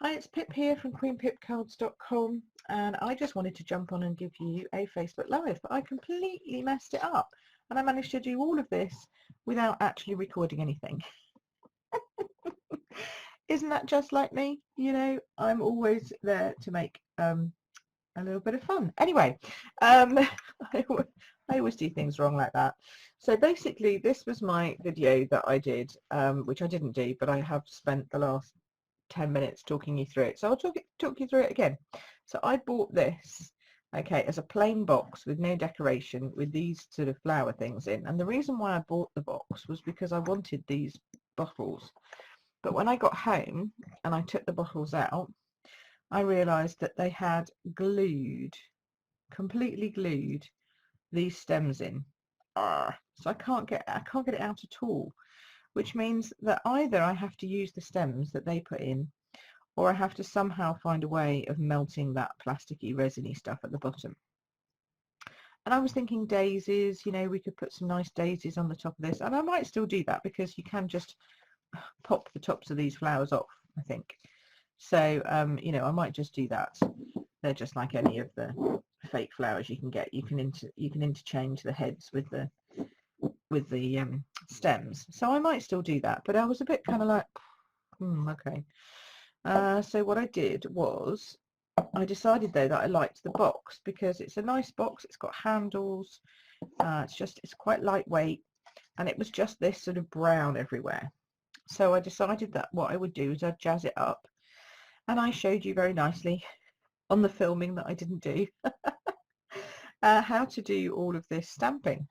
Hi, it's Pip here from queenpipcards.com, and I just wanted to jump on and give you a Facebook Live, but I completely messed it up, and I managed to do all of this without actually recording anything. Isn't that just like me? You know, I'm always there to make a little bit of fun. Anyway, I always do things wrong like that. So basically, this was my video that I did, which I didn't do, but I have spent the last 10 minutes talking you through it. So I'll talk you through it again. So I bought this, okay, as a plain box with no decoration with these sort of flower things in. And the reason why I bought the box was because I wanted these bottles. But when I got home and I took the bottles out, I realized that they had completely glued these stems in. So I can't get it out at all, which means that either I have to use the stems that they put in, or I have to somehow find a way of melting that plasticky resiny stuff at the bottom. And I was thinking daisies, you know, we could put some nice daisies on the top of this, and I might still do that because you can just pop the tops of these flowers off, I think. So you know, I might just do that. They're just like any of the fake flowers you can get. You can interchange the heads with the stems. So I might still do that, but I was a bit kind of like, okay. So what I did was I decided though that I liked the box because it's a nice box. It's got handles. It's quite lightweight, and it was just this sort of brown everywhere. So I decided that what I would do is I'd jazz it up, and I showed you very nicely on the filming that I didn't do how to do all of this stamping.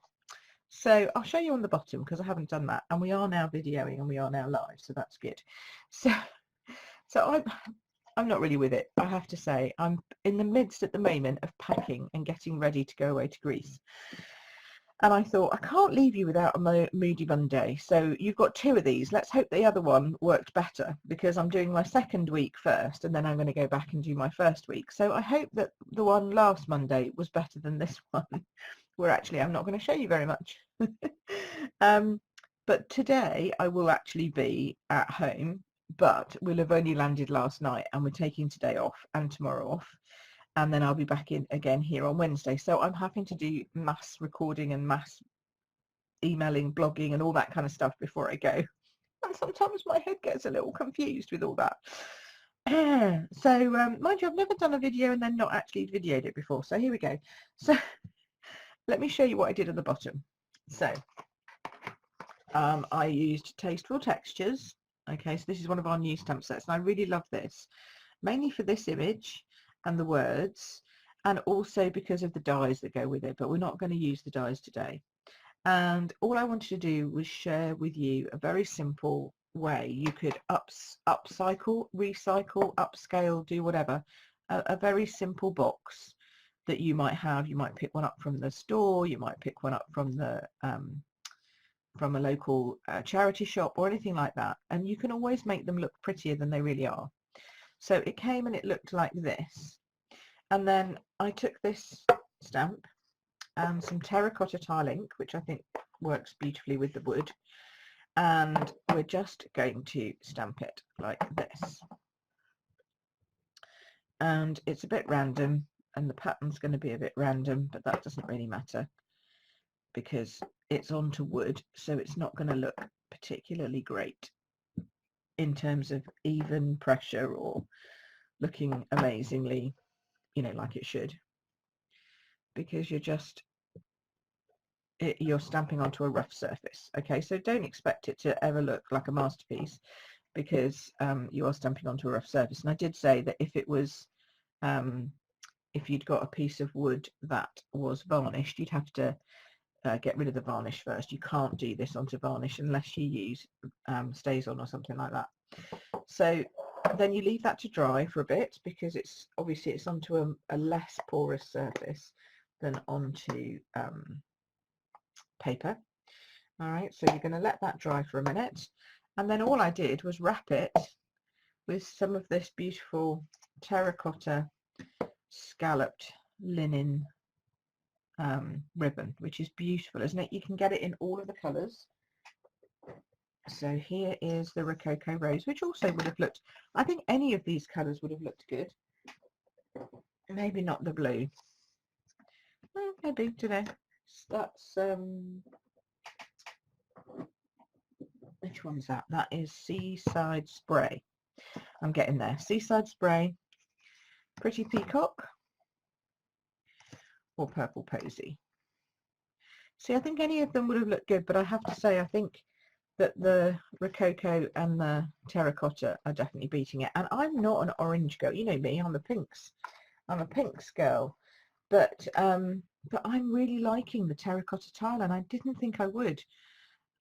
So I'll show you on the bottom because I haven't done that, and we are now videoing and we are now live, so that's good. So I'm not really with it, I have to say. I'm in the midst at the moment of packing and getting ready to go away to Greece. And I thought, I can't leave you without a Moody Monday. So you've got two of these. Let's hope the other one worked better, because I'm doing my second week first, and then I'm going to go back and do my first week. So I hope that the one last Monday was better than this one, where actually I'm not going to show you very much. But today I will actually be at home, but we'll have only landed last night, and we're taking today off and tomorrow off, and then I'll be back in again here on Wednesday. So I'm having to do mass recording and mass emailing, blogging and all that kind of stuff before I go, and sometimes my head gets a little confused with all that. So mind you, I've never done a video and then not actually videoed it before, so here we go. So let me show you what I did at the bottom. So I used Tasteful Textures. Okay, so this is one of our new stamp sets, and I really love this, mainly for this image and the words, and also because of the dies that go with it, but we're not going to use the dies today. And all I wanted to do was share with you a very simple way you could upcycle, recycle, upscale, do whatever, a very simple box that you might have. You might pick one up from the store, you might pick one up from a local charity shop or anything like that, and you can always make them look prettier than they really are. So it came and it looked like this, and then I took this stamp and some terracotta tile ink, which I think works beautifully with the wood, and we're just going to stamp it like this. And it's a bit random, and the pattern's going to be a bit random, but that doesn't really matter because it's onto wood, so it's not going to look particularly great in terms of even pressure or looking amazingly, you know, like it should, because you're stamping onto a rough surface. Okay, so don't expect it to ever look like a masterpiece, because you are stamping onto a rough surface. And I did say that if it was if you'd got a piece of wood that was varnished, you'd have to get rid of the varnish first. You can't do this onto varnish unless you use StazOn or something like that. So then you leave that to dry for a bit, because it's obviously it's onto a less porous surface than onto paper. All right, so you're going to let that dry for a minute, and then all I did was wrap it with some of this beautiful terracotta scalloped linen ribbon, which is beautiful, isn't it? You can get it in all of the colours. So here is the Rococo Rose, which also would have looked, I think any of these colours would have looked good. Maybe not the blue. Well, maybe, don't know. That's, which one's that? That is Seaside Spray. I'm getting there. Seaside Spray, Pretty Peacock, or Purple Posy. See, I think any of them would have looked good, but I have to say, I think that the Rococo and the Terracotta are definitely beating it. And I'm not an orange girl. You know me, I'm a pinks. I'm a pinks girl. But I'm really liking the Terracotta tile, and I didn't think I would.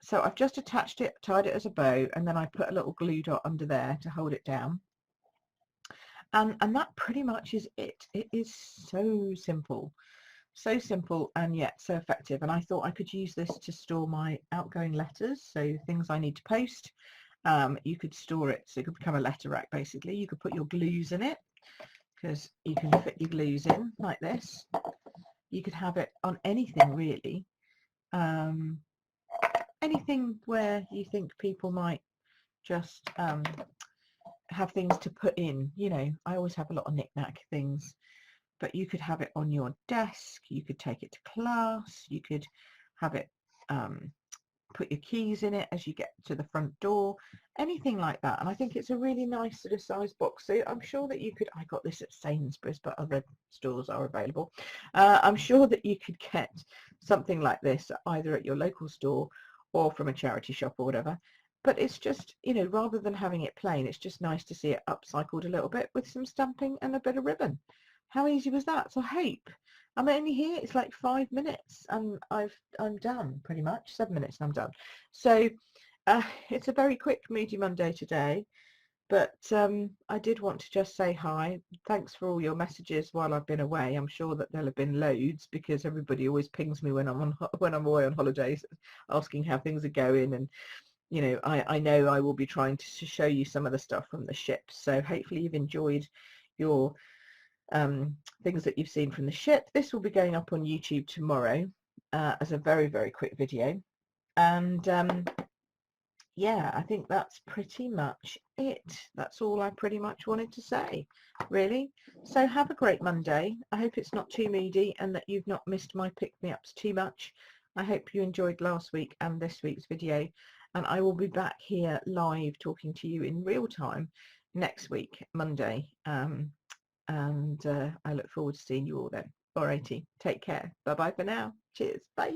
So I've just attached it, tied it as a bow, and then I put a little glue dot under there to hold it down. And that pretty much is it. It is so simple. So simple and yet so effective. And I thought I could use this to store my outgoing letters, so things I need to post. You could store it, so it could become a letter rack basically. You could put your glues in it, because you can fit your glues in like this. You could have it on anything really. Anything where you think people might just have things to put in. You know, I always have a lot of knick-knack things. But you could have it on your desk, you could take it to class, you could have it, put your keys in it as you get to the front door, anything like that. And I think it's a really nice sort of size box. So I'm sure that you could, I got this at Sainsbury's, but other stores are available. I'm sure that you could get something like this either at your local store or from a charity shop or whatever. But it's just, you know, rather than having it plain, it's just nice to see it upcycled a little bit with some stamping and a bit of ribbon. How easy was that? So I hope I'm only here, it's like 5 minutes and I'm done pretty much, 7 minutes and I'm done. So it's a very quick Moody Monday today, but I did want to just say hi. Thanks for all your messages while I've been away. I'm sure that there'll have been loads, because everybody always pings me when I'm away on holidays, asking how things are going. And you know, I know I will be trying to show you some of the stuff from the ship. So hopefully you've enjoyed your things that you've seen from the ship. This will be going up on YouTube tomorrow as a very, very quick video. And yeah, I think that's pretty much it. That's all I pretty much wanted to say, really. So have a great Monday. I hope it's not too moody and that you've not missed my pick-me-ups too much. I hope you enjoyed last week and this week's video, and I will be back here live talking to you in real time next week, Monday. And I look forward to seeing you all then. Alrighty, take care. Bye bye for now. Cheers. Bye.